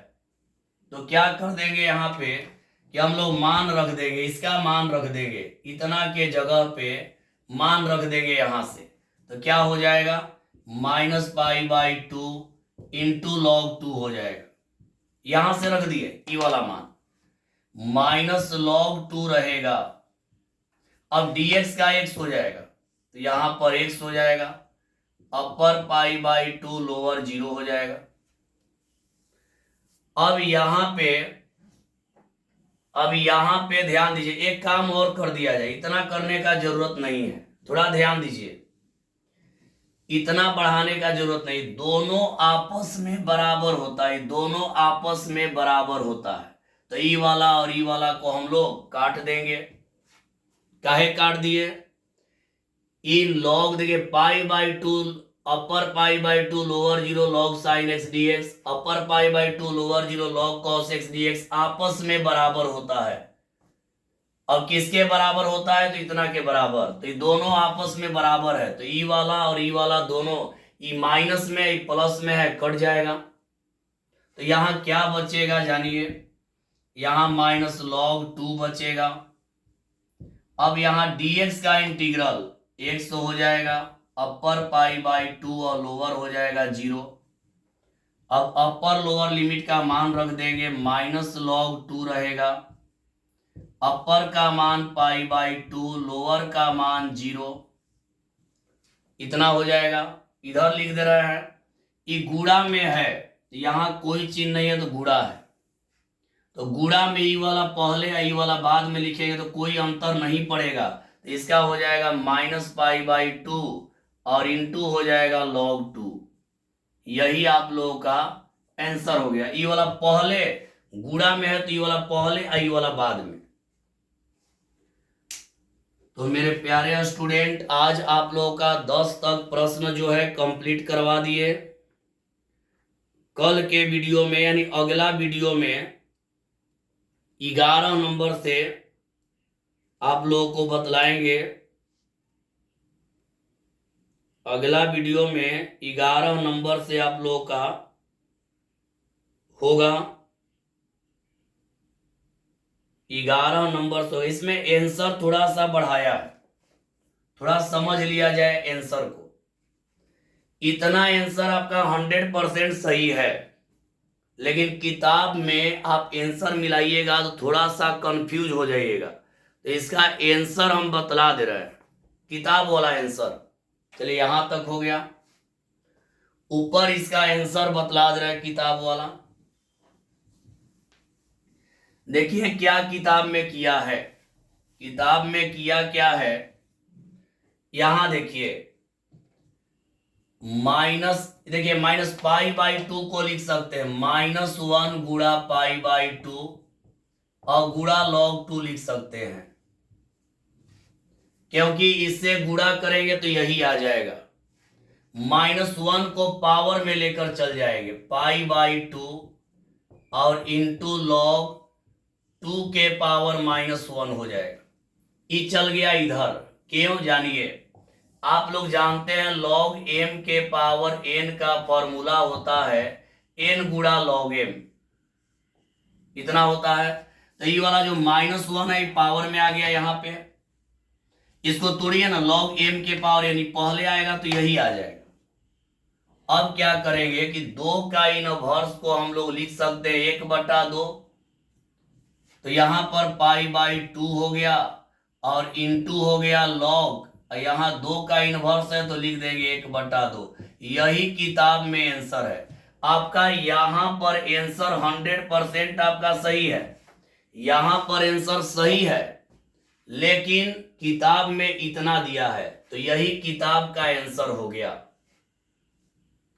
तो क्या कर देंगे यहाँ पे कि हम लोग मान रख देंगे, इसका मान रख देंगे, इतना के जगह पे मान रख देंगे यहां से, तो क्या हो जाएगा -π/2 इंटू log 2 हो जाएगा। यहां से रख दिए ई वाला मान, माइनस log 2 रहेगा। अब dx का x हो जाएगा, तो यहां पर x हो जाएगा, अपर π/2 लोअर 0 हो जाएगा। अब यहां पे ध्यान दीजिए, एक काम और कर दिया जाए, इतना करने का जरूरत नहीं है, थोड़ा ध्यान दीजिए, इतना बढ़ाने का जरूरत नहीं, दोनों आपस में बराबर होता है, दोनों आपस में बराबर होता है। तो ई वाला और ई वाला को हम लोग काट देंगे। काहे काट दिए, इन लॉग देखिए π/2 upper π/2 lower 0 log sin x dx, upper π/2 lower 0 log cos x dx आपस में बराबर होता है। अब किसके बराबर होता है, तो इतना के बराबर, तो ये दोनों आपस में बराबर है, तो ई वाला और ई वाला दोनों, ई माइनस में ई प्लस में है, कट जाएगा। तो यहां क्या बचेगा जानिए, यहां -log 2 बचेगा। अब यहां dx का इंटीग्रल x तो हो जाएगा, अपर π/2 और लोअर हो जाएगा 0। अब अपर लोअर लिमिट का मान रख देंगे, -log 2 रहेगा, अपर का मान π/2 लोअर का मान 0, इतना हो जाएगा। इधर लिख दे रहे हैं, ये गुणा में है, यहां कोई चिन्ह नहीं है तो गुणा है, तो गुणा में ई वाला पहले ई वाला बाद में लिखेंगे तो कोई अंतर नहीं पड़ेगा, तो इसका हो जाएगा -π/2 और इंटू हो जाएगा log 2। यही आप लोगों का आंसर हो गया। ई वाला पहले गुणा में है तो ई वाला पहले, ई वाला बाद में। तो मेरे प्यारे स्टूडेंट, आज आप लोगों का 10 तक प्रश्न जो है कंप्लीट करवा दिए। कल के वीडियो में यानी अगला वीडियो में 11 नंबर से आप लोगों को बतलाएंगे, अगला वीडियो में 11 नंबर से आप लोगों का होगा 11 नंबर। तो इसमें आंसर थोड़ा सा बढ़ाया है, थोड़ा समझ लिया जाए आंसर को। इतना आंसर आपका 100% सही है, लेकिन किताब में आप आंसर मिलाइएगा तो थोड़ा सा कंफ्यूज हो जाइएगा। तो इसका आंसर हम बतला दे रहे हैं, किताब वाला आंसर। चलिए यहां तक हो गया, ऊपर इसका आंसर बतला दे रहा है किताब वाला। देखिए क्या किताब में किया है, किताब में किया क्या है, यहां देखिए देखिए -π/2 को लिख सकते हैं -1 गुणा π/2 और गुणा log 2 लिख सकते हैं, क्योंकि इससे गुणा करेंगे तो यही आ जाएगा। -1 को पावर में लेकर चल जाएंगे, π/2 और इंटू log 2 के पावर -1 हो जाएगा। ये चल गया इधर, क्यों जानिए। आप लोग जानते हैं log m के पावर n का फॉर्मूला होता है n गुणा log m, इतना होता है। तो ये वाला जो -1 है पावर में आ गया यहाँ पे, इसको तोड़िए ना, log m के पावर यानी पहले आएगा तो यही आ जाएगा। अब क्या करेंगे कि 2 का इनवर्स को हम लोग लिख सकते हैं 1/2, तो यहां पर π/2 हो गया और इंटू हो गया log, यहाँ 2 का इनवर्स है तो लिख देंगे 1/2। यही किताब में आंसर है आपका। यहां पर आंसर 100% आपका सही है, यहां पर आंसर सही है, लेकिन किताब में इतना दिया है तो यही किताब का आंसर हो गया।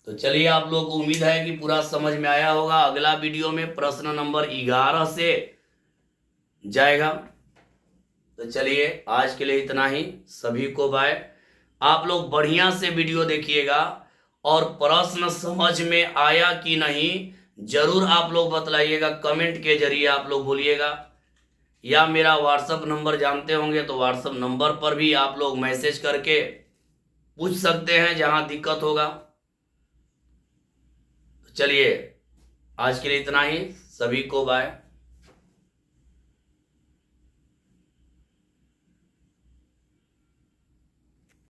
तो चलिए, आप लोग को उम्मीद है कि पूरा समझ में आया होगा। अगला वीडियो में प्रश्न नंबर 11 से जाएगा। तो चलिए, आज के लिए इतना ही। सभी को बाय। आप लोग बढ़िया से वीडियो देखिएगा और प्रश्न समझ में आया कि नहीं जरूर आप लोग बतलाइएगा, कमेंट के जरिए आप लोग बोलिएगा, या मेरा व्हाट्सएप नंबर जानते होंगे तो व्हाट्सएप नंबर पर भी आप लोग मैसेज करके पूछ सकते हैं जहां दिक्कत होगा। चलिए, आज के लिए इतना ही। सभी को बाय।